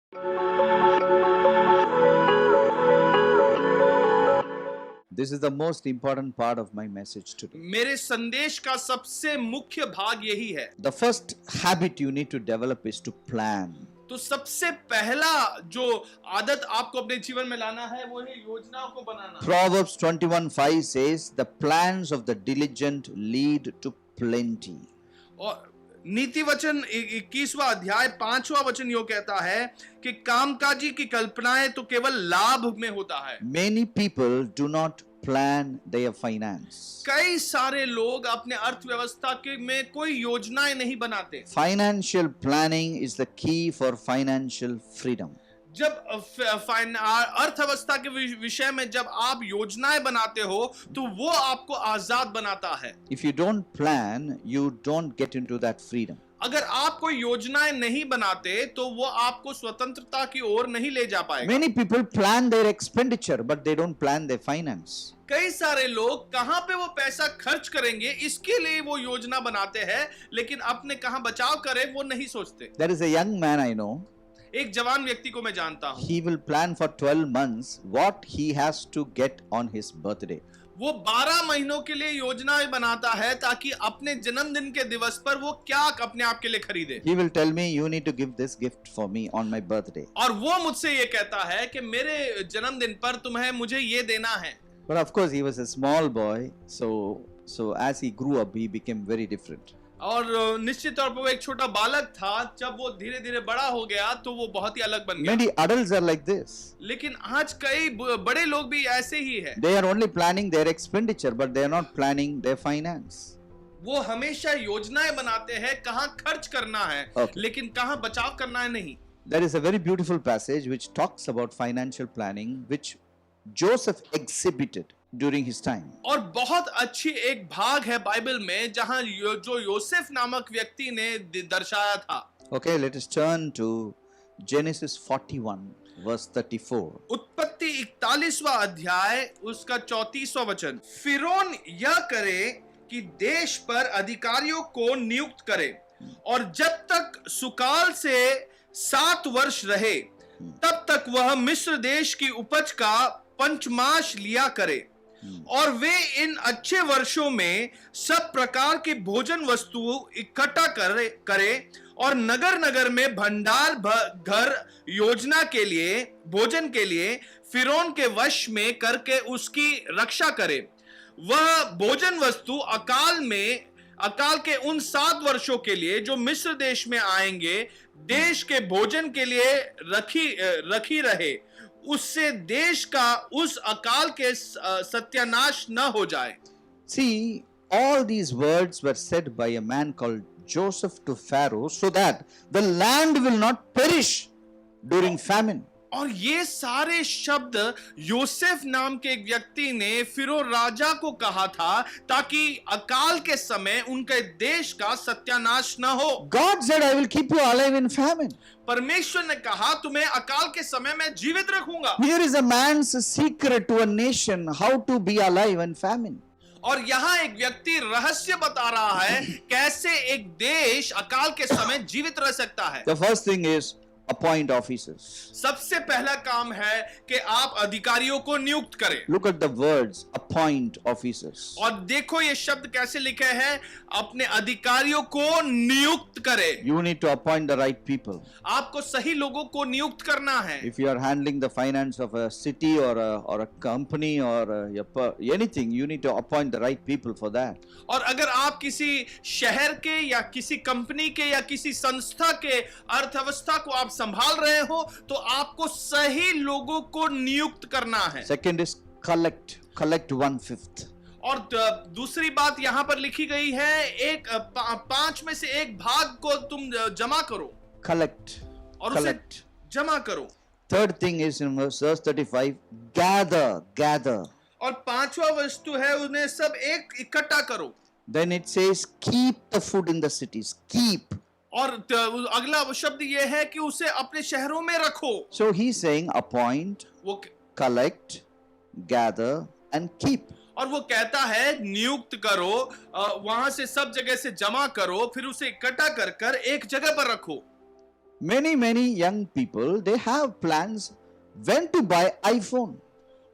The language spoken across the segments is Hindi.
This is the most important part of my message today. मेरे संदेश का सबसे मुख्य भाग यही है। The first habit you need to develop is to plan. तो सबसे पहला जो आदत आपको अपने जीवन में लाना है वो है योजनाओं को बनाना। Proverbs 21:5 says, "The plans of the diligent lead to plenty." और नीति वचन 21वां अध्याय 5वां वचन यो कहता है कि कामकाजी की कल्पनाएं तो केवल लाभ में होता है। Many people do not plan their finance. कई सारे लोग अपने अर्थव्यवस्था के में कोई योजनाएं नहीं बनाते। Financial planning is the key for financial freedom. जब अर्थव्यवस्था के विषय में जब आप योजनाएं बनाते हो तो वो आपको आजाद बनाता है। If you don't plan, you don't get into that freedom. अगर आप कोई योजनाएं नहीं बनाते तो वो आपको स्वतंत्रता की ओर नहीं ले जा पाएगा। Many people plan their expenditure, but they don't plan their finance. कई सारे लोग कहां पे वो पैसा खर्च करेंगे इसके लिए वो योजना बनाते हैं, लेकिन अपने कहां बचाव करें वो नहीं सोचते। There is a young man I know. एक जवान व्यक्ति को मैं जानता हूं, He will plan for 12 months what he has to get on his birthday. वो 12 महीनों के लिए योजनाएं बनाता है ताकि अपने जन्मदिन के दिवस पर वो क्या अपने आप के लिए खरीदे। He will tell me, "You need to give this gift for me on my birthday." और वो मुझसे ये कहता है कि मेरे जन्मदिन पर तुम्हें मुझे ये देना है। But of course, he was a small boy, so as he grew up, he became very different. और निश्चित तौर पर वो एक छोटा बालक था, जब वो धीरे धीरे बड़ा हो गया तो वो बहुत ही अलग बन गया। Many adults are like this. लेकिन आज कई बड़े लोग भी ऐसे ही है। They are only planning their expenditure, but they are not planning their finance. वो हमेशा योजनाएं बनाते हैं कहाँ खर्च करना है, Okay. लेकिन कहाँ बचाव करना है नहीं। There is a very beautiful passage which talks about financial planning, which Joseph exhibited during his time. और बहुत अच्छी एक भाग है बाइबल में जहां जो योसेफ नामक व्यक्ति ने दर्शाया था। Okay, let us turn to Genesis 41, verse 34. उत्पत्ति 41वां अध्याय उसका 34वां वचन। फिरौन यह करे कि देश पर अधिकारियों को नियुक्त करे और जब तक सुकाल से 7 वर्ष रहे तब तक वह मिस्र देश की उपज का पंचमाश लिया करे और वे इन अच्छे वर्षों में सब प्रकार के भोजन वस्तु इकट्ठा करे और नगर नगर में भंडार घर योजना के लिए भोजन के लिए फिरौन के वश में करके उसकी रक्षा करे। वह भोजन वस्तु अकाल के उन 7 वर्षों के लिए जो मिस्र देश में आएंगे देश के भोजन के लिए रखी रहे, उससे देश का उस अकाल के सत्यानाश न हो जाए। See, all these words were said by a man called Joseph to Pharaoh so that the land will not perish during famine. और ये सारे शब्द योसेफ नाम के एक व्यक्ति ने फिरौन राजा को कहा था ताकि अकाल के समय उनके देश का सत्यानाश न हो। God said, "I will keep you alive in famine." परमेश्वर ने कहा तुम्हें अकाल के समय में जीवित रखूंगा। Here is a man's secret to a nation how to be alive in famine. और यहाँ एक व्यक्ति रहस्य बता रहा है कैसे एक देश अकाल के समय जीवित रह सकता है। The first thing is appoint officers. सबसे पहला काम है कि आप अधिकारियों को नियुक्त करें। Look at the words, appoint officers. और देखो ये शब्द कैसे लिखे हैं, अपने अधिकारियों को नियुक्त करें। You need to appoint the right people. आपको सही लोगों को नियुक्त करना है। If you are handling the finance of a city or a company or anything, you need to appoint the right people for that. और अगर आप किसी शहर के या किसी कंपनी के या किसी संस्था के अर्थव्यवस्था को आप संभाल रहे हो तो आपको सही लोगों को नियुक्त करना है। Second is collect 1/5. और दूसरी बात यहाँ पर लिखी गई है, एक 5 में से 1 भाग को तुम जमा करो। Collect. और Collect. उसे जमा करो। Third thing is in verse 35, gather. और 5वां वस्तु है उन्हें सब एक इकट्ठा करो। Then it says keep the food in the cities. Keep. और अगला शब्द ये है कि उसे अपने शहरों में रखो। So he's saying appoint, वो collect, gather and keep. और वो कहता है नियुक्त करो, वहां से सब जगह से जमा करो, फिर उसे इकट्ठा कर एक जगह पर रखो। Many young people, they have plans when to buy iPhone.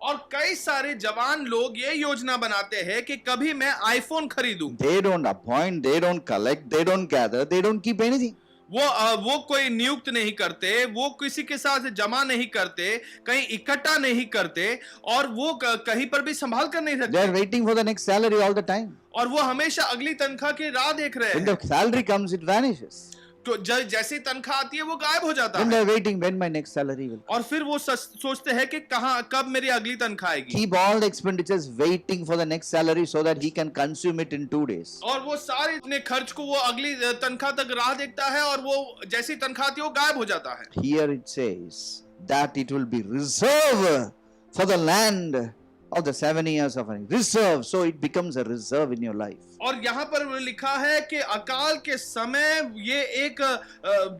और कई सारे जवान लोग ये योजना बनाते हैं कि कभी मैं आईफोन खरीदूं। They don't appoint, they don't collect, they don't gather, they don't keep anything. वो कोई नियुक्त नहीं करते, वो किसी के साथ जमा नहीं करते, कहीं इकट्ठा नहीं करते, और वो कहीं पर भी संभाल कर नहीं They रखते, are waiting for the next salary all the time. और वो हमेशा अगली तनख्वाह की राह देख रहे When हैं। the salary comes, it vanishes. तो जैसे ही तनख्वाह आती है वो गायब हो जाता Then है, they are waiting when my next salary will come. और फिर वो सोचते हैं कि कब मेरी अगली तनख्वाह आएगी, Keep all the expenditures waiting for the next salary so that he can consume it in 2 days. और वो सारे अपने खर्च को वो अगली तनख्वाह तक राह देखता है, और वो जैसी तनख्वाह आती है वो गायब हो जाता है। Here it says that it will be reserved for the land of the 7 years of reserve. So it becomes a reserve in your life. और यहाँ पर लिखा है कि अकाल के समय ये एक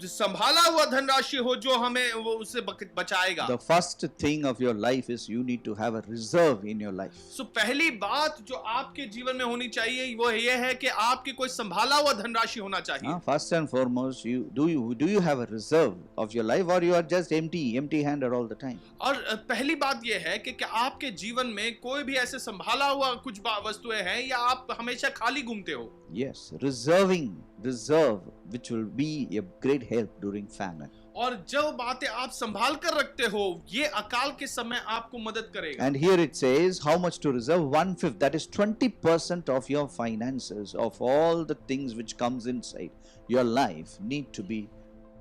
संभाला हुआ धनराशि हो जो हमें वो उससे बचाएगा। The first thing of your life is you need to have a reserve in your life. सो पहली बात जो आपके जीवन में होनी चाहिए वो ये है कि आपकी कोई संभाला हुआ धनराशि होना चाहिए। First and foremost, do you have a reserve of your life, or you are just empty-handed all the time? और पहली बात ये है कि क्या आपके जीवन में कोई भी ऐसे संभाला हुआ कुछ वस्तुएं हैं, या आप हमेशा खाली घूमते हो? Yes, reserve, which will be a great help during famine. और जो बातें आप संभाल कर रखते हो ये अकाल के समय आपको मदद करेगा। And here it says how much to reserve. 1/5, that is 20% of your finances, of all the things which comes inside your life, need to be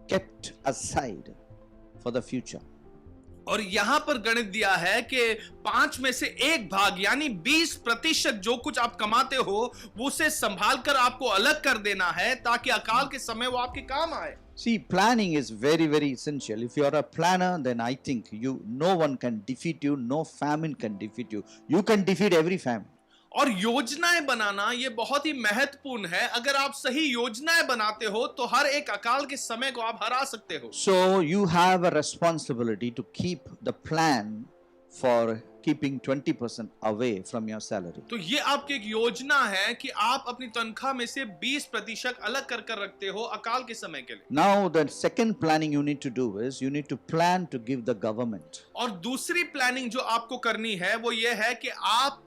kept aside for the future. और यहाँ पर गणित दिया है कि 5 में से 1 भाग यानी 20% जो कुछ आप कमाते हो वो उसे संभाल कर आपको अलग कर देना है, ताकि अकाल के समय वो आपके काम आए। See, planning is very essential. If you are a planner, then I think no one can defeat you, no famine can defeat you. You can defeat every famine. और योजनाएं बनाना ये बहुत ही महत्वपूर्ण है। अगर आप सही योजनाएं बनाते हो तो हर एक अकाल के समय को आप हरा सकते हो। So you have a responsibility to keep the plan for keeping 20% away from your salary. तो ये आपकी एक योजना है कि आप अपनी तनख्वाह में से 20% अलग कर रखते हो अकाल के समय के लिए। Now the second planning you need to do is you need to plan to give the government. और दूसरी प्लानिंग जो आपको करनी है वो ये है कि आप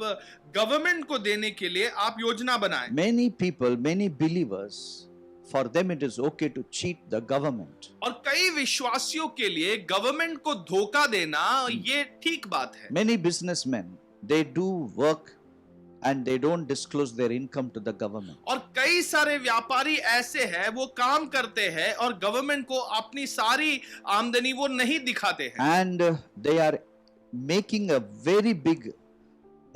गवर्नमेंट को देने के लिए आप योजना बनाएं। Many people, many believers, for them it is okay to cheat the government. और कई विश्वासियों के लिए गवर्नमेंट को धोखा देना ये ठीक बात है। Many businessmen, they do work and they don't disclose their income to the government. और कई सारे व्यापारी ऐसे हैं वो काम करते हैं और गवर्नमेंट को अपनी सारी आमदनी वो नहीं दिखाते हैं। And they are making a very big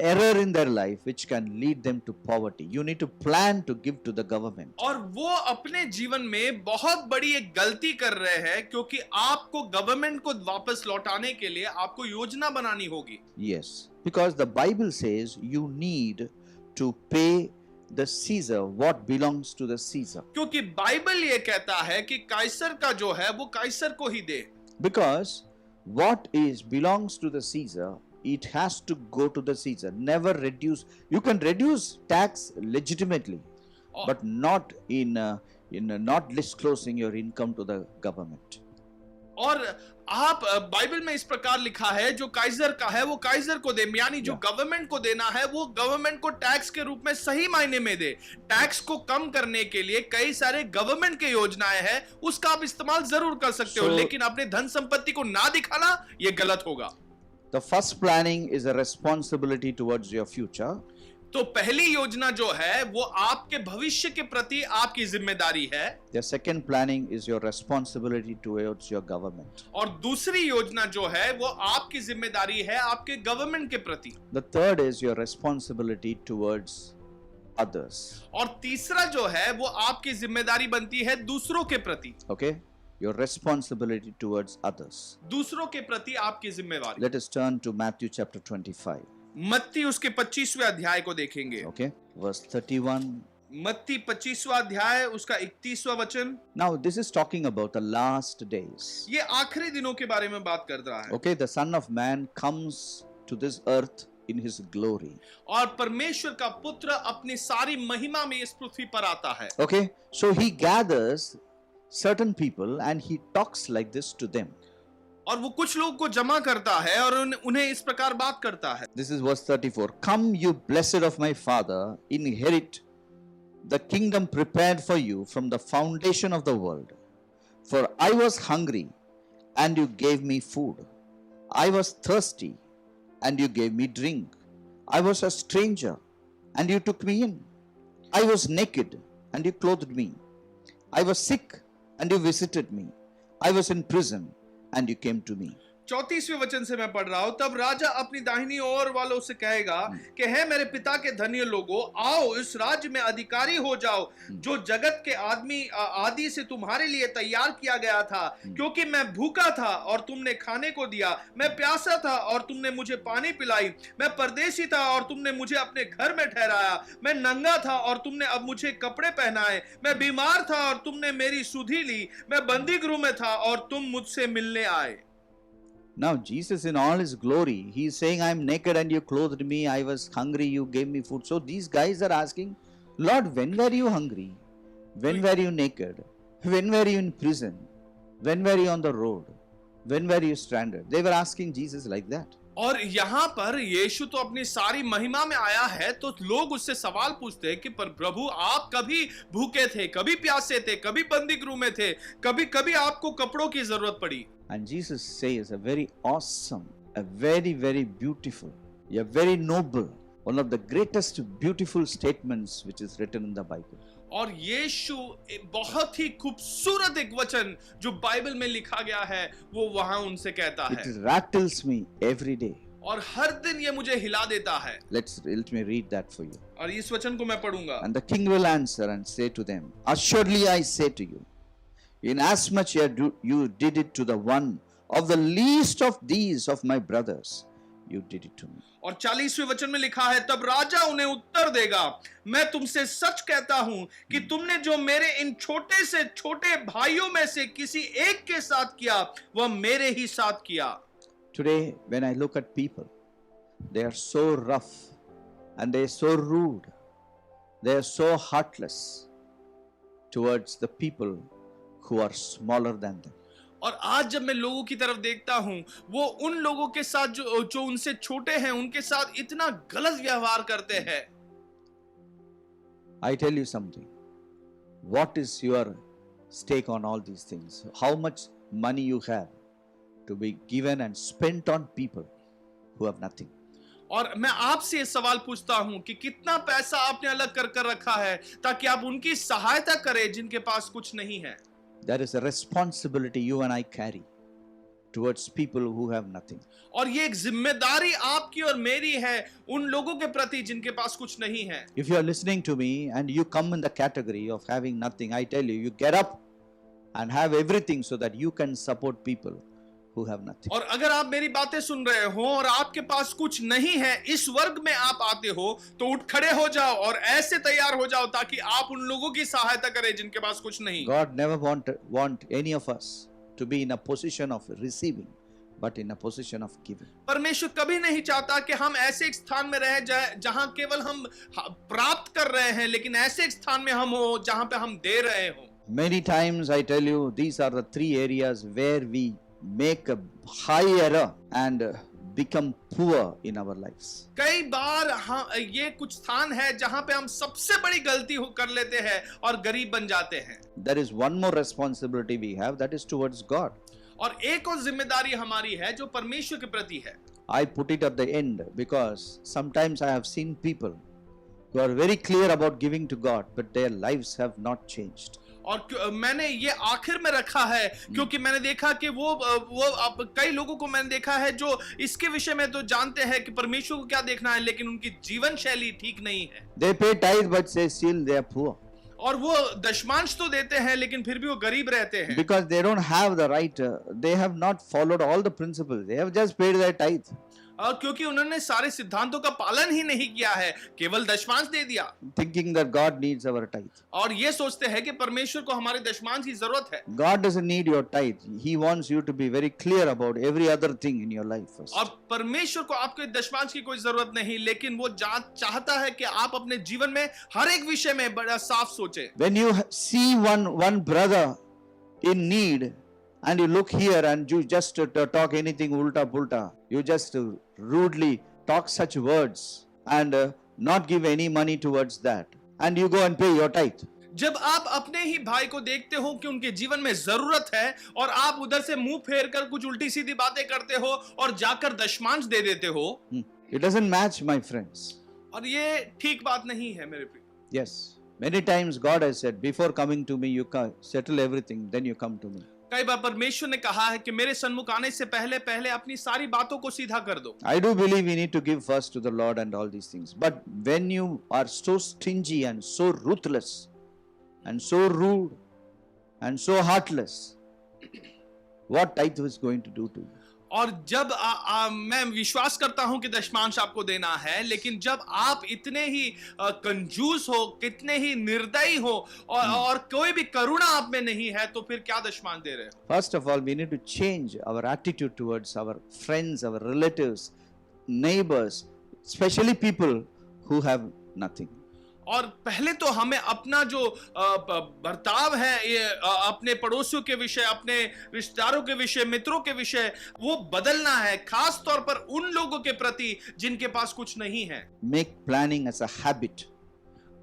error in their life which can lead them to poverty. You need to plan to give to the government. और वो अपने जीवन में बहुत बड़ी एक गलती कर रहे हैं, क्योंकि आपको गवर्नमेंट को वापस लौटाने के लिए आपको योजना बनानी होगी। Yes, because the Bible says you need to pay the Caesar what belongs to the Caesar. क्योंकि बाइबल ये कहता है कि काइसर का जो है वो काइसर को ही दे। Because what belongs to the Caesar, it has to go to the Caesar. Never reduce. You can reduce tax legitimately, but not in not disclosing your income to the government. और आप बाइबल में इस प्रकार लिखा है जो काइजर का है वो काइजर को दे, यानी जो गवर्नमेंट को देना है वो गवर्नमेंट को टैक्स के रूप में सही मायने में दे। टैक्स को कम करने के लिए कई सारे गवर्नमेंट के योजनाएं हैं, उसका आप इस्तेमाल जरूर कर सकते हो, लेकिन अपने धन संपत्ति को ना दिखाना ये गलत होगा। The first planning is a responsibility towards your future. तो पहली योजना जो है वो आपके भविष्य के प्रति आपकी जिम्मेदारी है। The second planning is your responsibility towards your government. और दूसरी योजना जो है वो आपकी जिम्मेदारी है आपके गवर्नमेंट के प्रति। The third is your responsibility towards others. और तीसरा जो है वो आपकी जिम्मेदारी बनती है दूसरों के प्रति। Okay? Your responsibility towards others. दूसरों के प्रति आपकी जिम्मेदारी। Let us turn to Matthew chapter 25. मत्ती उसके 25वें अध्याय को देखेंगे। Okay? Verse 31. मत्ती 25वां अध्याय उसका 31वां वचन। Now this is talking about the last days. ये आखिरी दिनों के बारे में बात कर रहा है। Okay, the Son of Man comes to this earth in his glory. और परमेश्वर का पुत्र अपनी सारी महिमा में इस पृथ्वी पर आता है। Okay, so he gathers certain people and he talks like this to them. और वो कुछ लोग को जमा करता है और उन्हें इस प्रकार बात करता है। This is verse 34. Come, you blessed of my Father, inherit the kingdom prepared for you from the foundation of the world. For I was hungry, and you gave me food. I was thirsty, and you gave me drink. I was a stranger, and you took me in. I was naked, and you clothed me. I was sick, and you visited me. I was in prison, and you came to me. 34वें वचन से मैं पढ़ रहा हूं। तब राजा अपनी दाहिनी ओर वालों से कहेगा कि हे मेरे पिता के धन्य लोगों, आओ इस राज्य में अधिकारी हो जाओ जो जगत के आदमी आदि से तुम्हारे लिए तैयार किया गया था। क्योंकि मैं भूखा था और तुमने खाने को दिया, मैं प्यासा था और तुमने मुझे पानी पिलाई, मैं परदेशी था और तुमने मुझे अपने घर में ठहराया, मैं नंगा था और तुमने अब मुझे कपड़े पहनाए, मैं बीमार था और तुमने मेरी सुधि ली, मैं बंदी गृह में था और तुम मुझसे मिलने आए। Now Jesus in all his glory, he is saying, I am naked and you clothed me, I was hungry, you gave me food. So these guys are asking, Lord, when were you hungry? When were you naked? When were you in prison? When were you on the road? When were you stranded? They were asking Jesus like that. और यहाँ पर यीशु तो अपनी सारी महिमा में आया है, तो लोग उससे सवाल पूछते हैं कि पर प्रभु आप कभी भूखे थे, कभी प्यासे थे, कभी बंदी गृह में थे, कभी कभी आपको कपड़ों की जरूरत पड़ी। And Jesus says a very awesome, a very, very beautiful, a very noble, one of the greatest beautiful statements which is written in the Bible. और यीशु बहुत ही खूबसूरत एक वचन जो बाइबल में लिखा गया है वो वहां उनसे कहता है। It rattles me every day. और हर दिन ये मुझे हिला देता है। Let me read that for you. और इस वचन को मैं पढ़ूंगा। And the king will answer and say to them, assuredly I say to you, inasmuch you did it to the one of the least of these of my brothers, you did it to me. और 40वें वचन में लिखा है, तब राजा उन्हें उत्तर देगा, मैं तुमसे सच कहता हूं कि तुमने जो मेरे इन छोटे से छोटे भाइयों में से किसी एक के साथ किया वह मेरे ही साथ किया। Today when I look at people, they are so rough and they are so rude, they are so heartless towards the people who are smaller than them. और आज जब मैं लोगों की तरफ देखता हूं, वो उन लोगों के साथ जो उनसे छोटे हैं उनके साथ इतना गलत व्यवहार करते हैं। I tell you something. What is your stake on all these things? How much money you have to be given and spent on people who have nothing? और मैं आपसे ये सवाल पूछता हूं कि कितना पैसा आपने अलग कर कर रखा है ताकि आप उनकी सहायता करें जिनके पास कुछ नहीं है। There is a responsibility you and I carry towards people who have nothing. और ये एक जिम्मेदारी आपकी और मेरी है उन लोगों के प्रति जिनके पास कुछ नहीं है। If you are listening to me and you come in the category of having nothing, I tell you, you get up and have everything so that you can support people who have nothing. और अगर आप मेरी बातें सुन रहे हो और आपके पास कुछ नहीं है, इस वर्ग में आप आते हो, तो उठ खड़े हो जाओ और ऐसे तैयार हो जाओ ताकि आप उन लोगों की सहायता करें जिनके पास कुछ नहीं। God never want any of us to be in a position of receiving, but in a position of giving. परमेश्वर कभी नहीं चाहता कि हम ऐसे एक स्थान में रह जाए जहां केवल हम प्राप्त कर रहे हैं, लेकिन ऐसे एक स्थान में हम हो जहां पे हम दे रहे हो। Many times I tell you, these are the three areas where we make a high error and become poor in our lives. कई बार ये कुछ स्थान है जहां पे हम सबसे बड़ी गलती कर लेते हैं और गरीब बन जाते हैं। There is one more responsibility we have, that is towards God. और एक और जिम्मेदारी हमारी है जो परमेश्वर के प्रति है। I put it at the end because sometimes I have seen people who are very clear about giving to God, but their lives have not changed. और मैंने ये आखिर में रखा है क्योंकि मैंने देखा कि वो कई लोगों को मैंने देखा है जो इसके विषय में तो जानते हैं कि परमेश्वर को क्या देखना है, लेकिन उनकी जीवन शैली ठीक नहीं है। They pay tithe but say still they are poor. और वो दशमांश तो देते हैं लेकिन फिर भी वो गरीब रहते हैं। Because they don't have the right, they have not followed all the principles. They have just paid their tithe. और क्योंकि उन्होंने सारे सिद्धांतों का पालन ही नहीं किया है, केवल दशमांश दे दिया। Thinking that God needs our tithe. और ये सोचते हैं कि परमेश्वर को हमारे दशमांश की जरूरत है। God doesn't need your tithe. He wants you to be very clear about every other thing in your life first. और परमेश्वर को आपके दशमांश की कोई जरूरत नहीं, लेकिन वो चाहता है कि आप अपने जीवन में हर एक विषय में बड़ा साफ सोचें। When you see one brother in need and you look here and you just talk anything ulta pulta, you just rudely talk such words and not give any money towards that, and you go and pay your tithe. जब आप अपने ही भाई को देखते हो कि उनके जीवन में जरूरत है और आप उधर से मुंह फेर कर कुछ उल्टी सीधी बातें करते हो और जाकर दशमांश दे देते हो, It doesn't match, my friends. और ये ठीक बात नहीं है मेरे प्रिय। Yes, many times God has said, before coming to me, you settle everything, then you come to me. कई बार परमेश्वर ने कहा है कि मेरे सन्मुख आने से पहले पहले अपनी सारी बातों को सीधा कर दो। I do believe we need to give first to the Lord and all these things. But when you are so stingy and so ruthless and so rude and so heartless, what tithe is going to do to you? और जब मैं विश्वास करता हूं कि दशमांश आपको देना है, लेकिन जब आप इतने ही कंजूस हो, कितने ही निर्दयी हो और कोई भी करुणा आप में नहीं है, तो फिर क्या दशमांश दे रहे हो? First of all, we need to change our attitude towards our friends, our relatives, neighbors, especially people who have nothing. और पहले तो हमें अपना जो बर्ताव है ये अपने पड़ोसियों के विषय, अपने रिश्तेदारों के विषय, मित्रों के विषय, वो बदलना है, खास तौर पर उन लोगों के प्रति जिनके पास कुछ नहीं है। Make planning as a habit.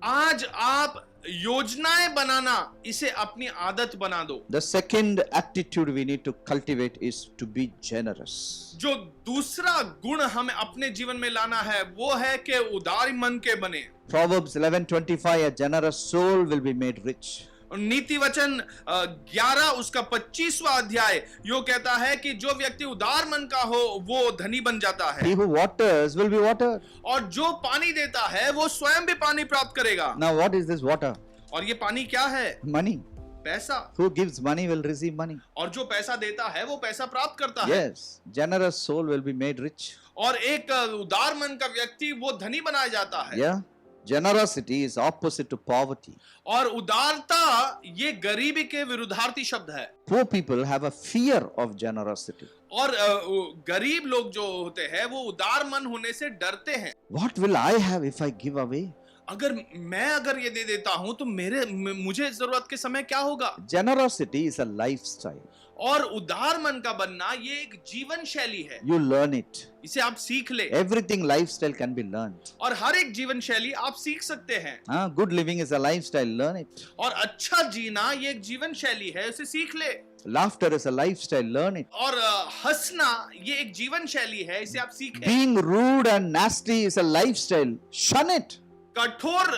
आज आप योजनाएं बनाना इसे अपनी आदत बना दो। The second attitude we need to cultivate is to be generous. जो दूसरा गुण हमें अपने जीवन में लाना है वो है कि उदार मन के बने। Proverbs 11:25, a generous soul will be made rich. नीति वचन 11 उसका 25वां अध्याय यो कहता है कि जो व्यक्ति उदार मन का हो वो धनी बन जाता है। He who waters will be watered. और जो पानी देता है वो स्वयं भी पानी प्राप्त करेगा। Now what is this water? और ये पानी क्या है? Money. पैसा। Who gives money will receive money. और जो पैसा देता है वो पैसा प्राप्त करता है। Yes, generous soul will be made rich. और एक उदार मन का व्यक्ति वो धनी बनाया जाता है। Yeah. Generosity is opposite to poverty. और उदारता ये गरीबी के विरुद्धार्थी शब्द है। Poor people have a fear of generosity. और गरीब लोग जो होते हैं वो उदार मन होने से डरते हैं। What will I have if I give away? अगर ये दे देता हूं तो मुझे जरूरत के समय क्या होगा? Generosity is a lifestyle. और उदार मन का बनना ये एक जीवन शैली है। You learn it. इसे आप सीख ले। Everything lifestyle can be learned. और हर एक जीवन शैली आप सीख सकते हैं। Good living is a lifestyle. Learn it. और अच्छा जीना ये एक जीवन शैली है, उसे सीख ले। Laughter is a lifestyle. Learn it. और हंसना ये एक जीवन शैली है, इसे आप सीखें। Being rude and nasty is a lifestyle. Shun it. कठोर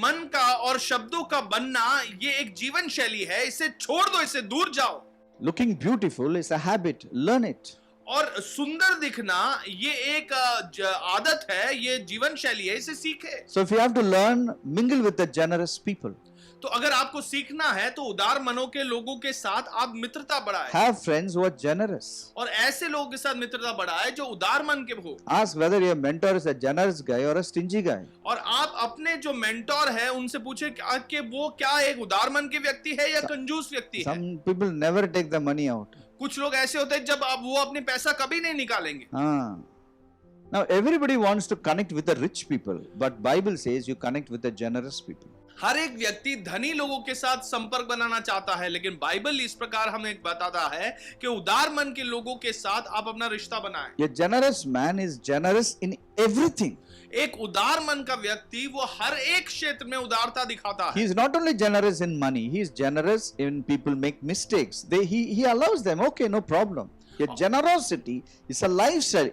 मन का और शब्दों का बनना ये एक जीवन शैली है, इसे छोड़ दो, इसे दूर जाओ। Looking beautiful is a habit. Learn it. और सुंदर दिखना ये एक आदत है, ये जीवन शैली है, इसे सीखे। So if you have to learn, mingle with the generous people. तो अगर आपको सीखना है तो उदार मनों के लोगों के साथ आप मित्रता बढ़ाएं। Have friends who are generous. और ऐसे लोगों के साथ मित्रता बढ़ाएं जो उदार मन के हो। Ask whether your mentor is a generous guy or a stingy guy. और आप अपने जो मेंटोर है उनसे पूछे कि वो क्या एक उदार मन के व्यक्ति है या कंजूस व्यक्ति है। Some people never take the money out. कुछ लोग ऐसे होते हैं जब आप वो अपने पैसा कभी नहीं निकालेंगे। Now everybody wants to connect with the rich people, but Bible says you connect with the generous people. हर एक व्यक्ति धनी लोगों के साथ संपर्क बनाना चाहता है, लेकिन बाइबल इस प्रकार हमें बताता है कि उदार मन के लोगों के साथ आप अपना रिश्ता बनाएं। A generous man is generous in everything. एक उदार मन का व्यक्ति वो हर एक क्षेत्र में उदारता दिखाता है। He is not only generous in money, he is generous when people make mistakes. He allows them. Okay, no problem. Your generosity is a lifestyle.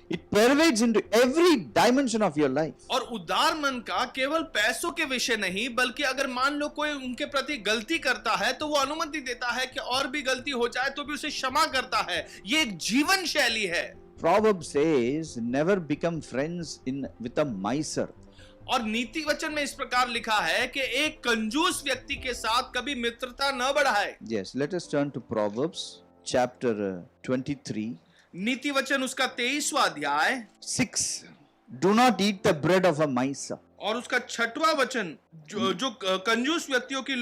It pervades into every dimension of your life. और उदार मन का केवल पैसों के विषय नहीं, बल्कि अगर मान लो कोई उनके प्रति गलती करता है तो वो अनुमति देता है कि और भी गलती हो जाए तो भी उसे क्षमा करता है। ये एक जीवन शैली है। Proverbs says, never become friends with a miser. और नीति वचन में इस प्रकार लिखा है कि एक कंजूस व्यक्ति के साथ कभी मित्रता न बढ़ाए। Yes, let us turn to Proverbs chapter 23. नीति वचन उसका 23वां अध्याय 6. Do not eat the bread of a miser. और उसका 6वां वचन जो कंजूस व्यक्तियों की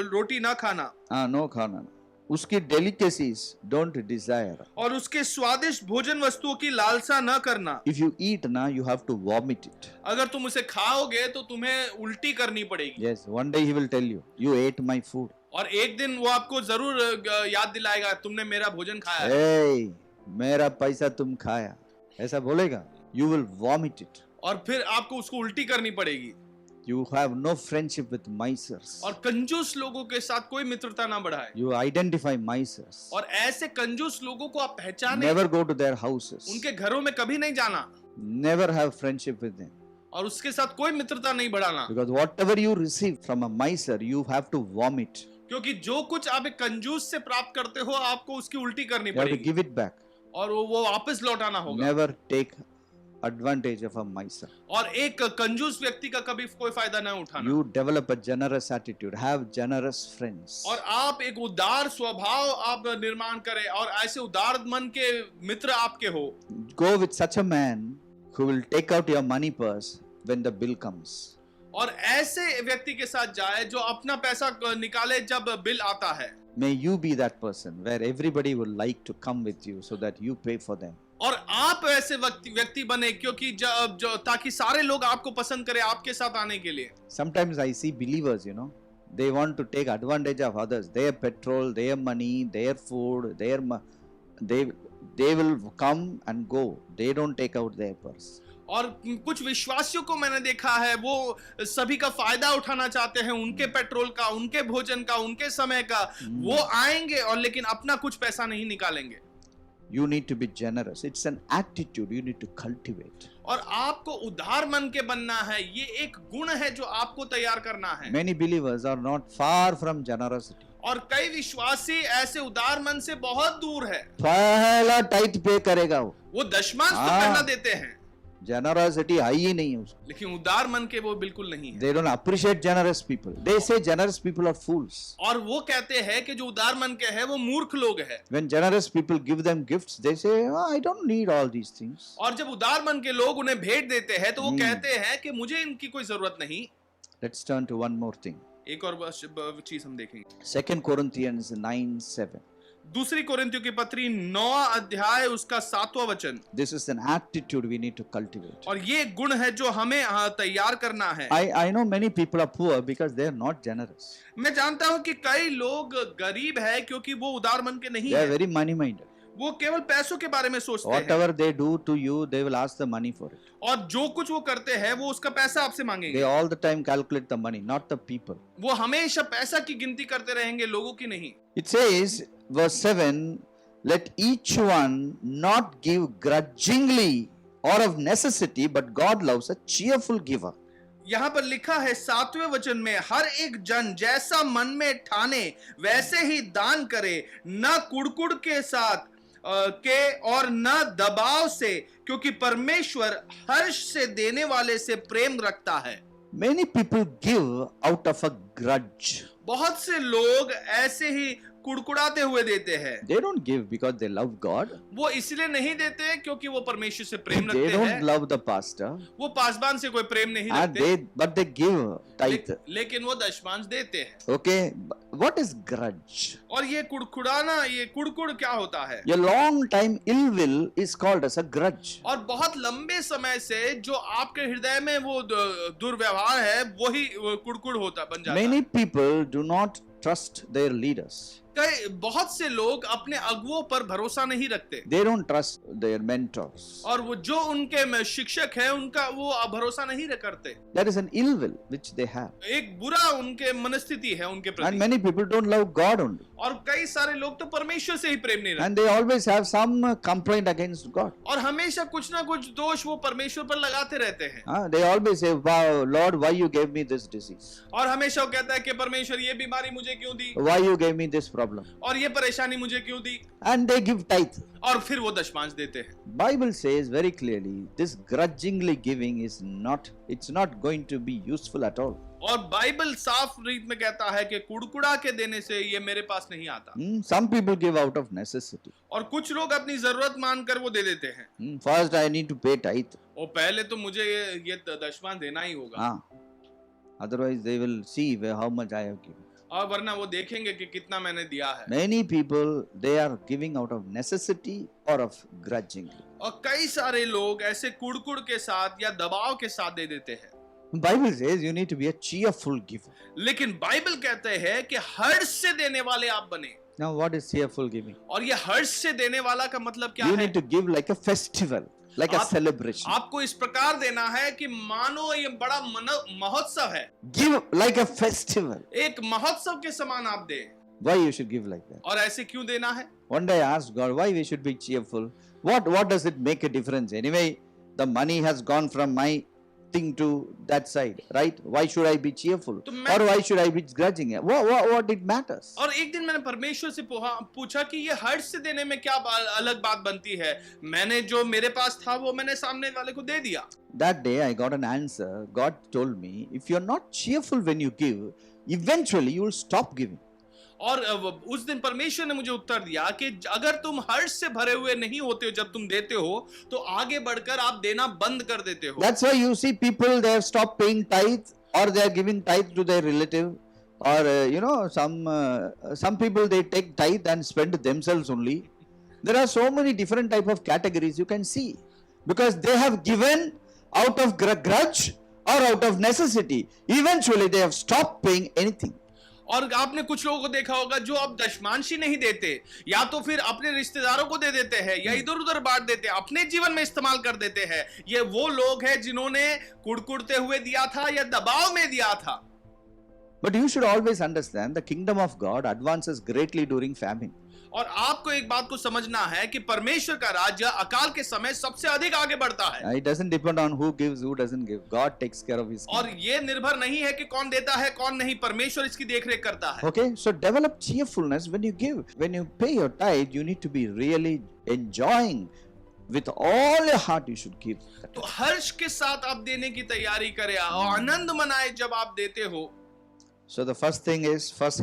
रोटी ना खाना। No खाना। उसकी delicacies don't desire. और उसके स्वादिष्ट भोजन वस्तुओं की लालसा न करना। If you eat ना, you have to vomit it. अगर तुम उसे खाओगे तो तुम्हें उल्टी करनी पड़ेगी। Yes, one day he will tell you, you ate my food. और एक दिन वो आपको जरूर याद दिलाएगा, तुमने मेरा भोजन खाया है। Hey, मेरा पैसा तुम खाया, ऐसा बोलेगा. You will vomit it. और फिर आपको उसको उल्टी करनी पड़ेगी। You have no friendship with misers. और कंजूस लोगों के साथ कोई मित्रता ना बढ़ाए। You identify misers. और ऐसे कंजूस लोगों को आप पहचाने, Never go to their houses. उनके घरों में कभी नहीं जाना Never have friendship with them. और उसके साथ कोई मित्रता नहीं बढ़ाना, Because whatever you receive from a miser, you have to vomit. क्योंकि जो कुछ आप एक कंजूस से प्राप्त करते हो आपको उसकी उल्टी करनी You have to पड़ेगी give it back. और वो वापस लौटाना होगा। Never take advantage of a miser. और एक कंजूस व्यक्ति का कभी कोई फायदा ना उठाना। You develop a generous attitude. Have generous friends. और आप एक उदार स्वभाव आप निर्माण करें और ऐसे उदार मन के मित्र आपके हो। Go with such a man who will take out your money purse when the bill comes. और ऐसे व्यक्ति के साथ जाए जो अपना पैसा निकाले जब बिल आता है। May you be that person where everybody will like to come with you so that you pay for them. और आप ऐसे व्यक्ति बने क्योंकि ताकि सारे लोग आपको पसंद करें आपके साथ आने के लिए। Sometimes I see believers, they want to take advantage of others. Their petrol, their money, their food, they will come and go. They don't take out their purse. और कुछ विश्वासियों को मैंने देखा है वो सभी का फायदा उठाना चाहते हैं, उनके पेट्रोल का, उनके भोजन का, उनके समय का। वो आएंगे और लेकिन अपना कुछ पैसा नहीं निकालेंगे। You need to be generous. It's an attitude you need to cultivate. और आपको उदार मन के बनना है, ये एक गुण है जो आपको तैयार करना है। Many believers are not far from generosity. और कई विश्वासी ऐसे उदार मन से बहुत दूर है। पहला टाइट पे करेगा वो दशमांश तो हाँ। पहला देते हैं, generosity है ही नहीं उसको. लेकिन उदार मन के वो बिल्कुल नहीं है। They don't appreciate generous people. They say generous people are fools. और वो कहते हैं कि जो उदार मन के हैं वो मूर्ख लोग हैं। When generous people give them gifts, they say, "Oh, I don't need all these things." और जब उदार मन के लोग उन्हें भेंट देते हैं तो वो कहते हैं कि मुझे इनकी कोई जरूरत नहीं। Let's turn to one more thing. एक और चीज हम देखेंगे। 2 Corinthians 9:7. दूसरी कोरिन्थियों की पत्री 9 अध्याय उसका 7वां वचन। This is an attitude we need to cultivate. और ये गुण है जो हमें तैयार करना है। I know many people are poor because they are not generous. मैं जानता हूं कि कई लोग गरीब है क्योंकि वो उदार मन के नहीं They are है। very money-minded. वो केवल पैसों के बारे में सोचते हैं Whatever they do to you, they will ask the money for it. और जो कुछ वो करते हैं वो उसका पैसा आपसे मांगेंगे। They all the time calculate the money, not the people. वो हमेशा पैसा की गिनती करते रहेंगे, लोगों की नहीं। It says, verse 7, let each one not give grudgingly or of necessity, but God loves a cheerful giver. यहाँ पर लिखा है 7वें वचन में, हर एक जन जैसा मन में ठाने वैसे ही दान करे, न कुड़कुड़ के साथ के और न दबाव से, क्योंकि परमेश्वर हर्ष से देने वाले से प्रेम रखता है। Many people give out of a grudge. बहुत से लोग ऐसे ही कुड़कुड़ाते हुए देते हैं। They don't give because they love God. वो इसलिए नहीं देते क्योंकि वो परमेश्वर से प्रेम They रखते don't हैं। love the pastor. वो पासबान से कोई प्रेम नहीं And रखते, but they give tithe. लेकिन वो दशमांश देते हैं। Okay, what is grudge? और ये कुड़कुड़ाना, ये कुड़कुड़ क्या होता है? A long time ill will is called as a grudge. और बहुत लंबे समय से जो आपके हृदय में वो दुर्व्यवहार है वही कुड़कुड़ होता बन जाता है। Many people do not trust their leaders. कई बहुत से लोग अपने अगुओं पर भरोसा नहीं रखते They don't trust their mentors. और वो जो उनके शिक्षक हैं उनका वो भरोसा नहीं करते। That is an ill will which they have. एक बुरा उनके मनस्थिति है उनके And प्रति। many people don't love God only. और कई सारे लोग तो परमेश्वर से ही प्रेम नहीं रखते And they always have some complaint against God. और हमेशा कुछ ना कुछ दोष वो परमेश्वर पर लगाते रहते हैं। They always say, wow, Lord, why you gave me this disease? और हमेशा वो कहता है कि परमेश्वर ये बीमारी मुझे क्यों दी, Why you gave me this problem? और ये परेशानी मुझे क्यों दी, And they give tithe. और फिर वो दशमांश देते हैं। Bible says very clearly, this grudgingly giving is it's not going to be useful at all. और बाइबल साफ रीत में कहता है कि कुड़कुड़ा के देने से ये मेरे पास नहीं आता। Some people give out of necessity. और कुछ लोग अपनी जरूरत मानकर वो दे देते हैं। First I need to pay tithe. और पहले तो मुझे ये दशमांश देना ही होगा। Otherwise they will see how much I have given. और वरना वो देखेंगे कि कितना मैंने दिया है। Many people, they are giving out of necessity or of grudgingly. और कई सारे लोग ऐसे कुड़कुड़ के साथ या दबाव के साथ दे देते हैं। Bible says you need to be a cheerful giver. लेकिन बाइबल कहते हैं कि हर्ष से देने वाले आप बने। Now, what is cheerful giving? और ये हर्ष से देने वाला का मतलब क्या You है? need to give like a festival, like a celebration. आपको इस प्रकार देना है कि मानो ये बड़ा महोत्सव है, Give like a festival. एक महोत्सव के समान आप दे। Why you should give like that? और ऐसे क्यों देना है? One day I asked God why we should be cheerful. What does it make a difference? Anyway, the money has gone from my thing to that side, right? Why should I be cheerful? Or why should I be grudging? What it matters? और एक दिन मैंने परमेश्वर से पूछा कि ये हर्ष से देने में क्या अलग बात बनती है? मैंने जो मेरे पास था वो मैंने सामने वाले को दे दिया। That day I got an answer. God told me, if you're not cheerful when you give, eventually you will stop giving. और उस दिन परमेश्वर ने मुझे उत्तर दिया कि अगर तुम हर्ष से भरे हुए नहीं होते हो जब तुम देते हो तो आगे बढ़कर आप देना बंद कर देते हो। That's why you see people, they have stopped paying tithe, or they are giving tithe to their relative, or some people they take tithe and spend themselves only. There are so many different type of categories you can see, because they have given out of grudge or out of necessity. Eventually they have stopped paying anything. और आपने कुछ लोगों को देखा होगा जो अब दशमांशी नहीं देते, या तो फिर अपने रिश्तेदारों को दे देते हैं, या इधर उधर बांट देते हैं, अपने जीवन में इस्तेमाल कर देते हैं। ये वो लोग हैं जिन्होंने कुड़कुड़ते हुए दिया था या दबाव में दिया था। But you should always understand the kingdom of God advances greatly during famine. और आपको एक बात को समझना है कि परमेश्वर का राज्य अकाल के समय सबसे अधिक आगे बढ़ता है। It doesn't depend on who gives, who doesn't give. God takes care of His और kingdom. ये निर्भर नहीं है कि कौन देता है कौन नहीं, परमेश्वर इसकी देखरेख करता है। Okay, so develop cheerfulness when you give. When you pay your tithe, you need to be really enjoying. With all your heart you should give. तो हर्ष के साथ आप देने की तैयारी करें और आनंद मनाए जब आप देते हो। So the first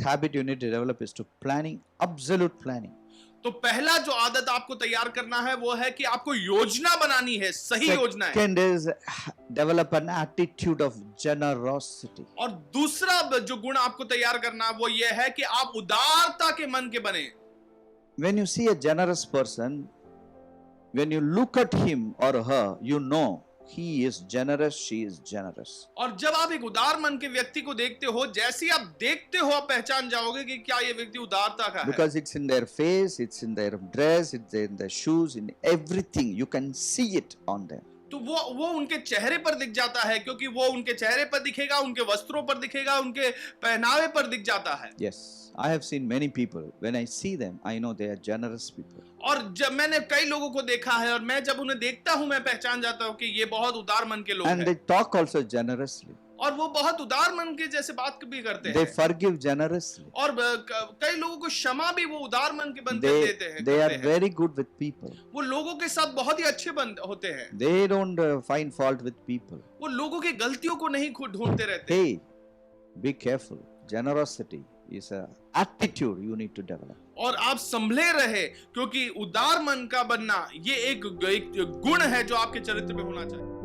habit you need to develop is to planning, absolute planning. तो पहला जो आदत आपको तैयार करना है वो है कि आपको योजना बनानी है, सही योजना है। Second is develop an attitude of generosity. और दूसरा जो गुण आपको तैयार करना है वो ये है कि आप उदारता के मन के बने। When you see a generous person, when you look at him or her, you know he is generous, she is generous. और जब आप एक उदार मन के व्यक्ति को देखते हो, जैसे ही आप देखते हो आप पहचान जाओगे कि क्या ये व्यक्ति उदारता का है। Because it's in their face, it's in their dress, it's in their shoes, in everything. You can see it on them. तो वो उनके चेहरे पर दिख जाता है, क्योंकि वो उनके चेहरे पर दिखेगा, उनके वस्त्रों पर दिखेगा, उनके पहनावे पर दिख जाता है। Yes, I have seen many people. When I see them, I know they are generous people. और जब मैंने कई लोगों को देखा है और मैं जब उन्हें देखता हूं मैं पहचान जाता हूं कि ये बहुत उदार मन के लोग हैं। And they talk also generously. और वो बहुत उदार मन के जैसे बात भी करते They हैं। forgive generously. और कई लोगों को क्षमा भी वो उदार मन के बनते देते हैं। They are very good with people. वो लोगों के साथ बहुत ही अच्छे होते हैं। They don't find fault with people. वो लोगों की गलतियों को नहीं खुद ढूंढते रहते। Hey, be careful. Generosity is a attitude you need to develop. और आप संभले रहे, क्योंकि उदार मन का बनना ये एक गुण है जो आपके चरित्र में होना चाहिए।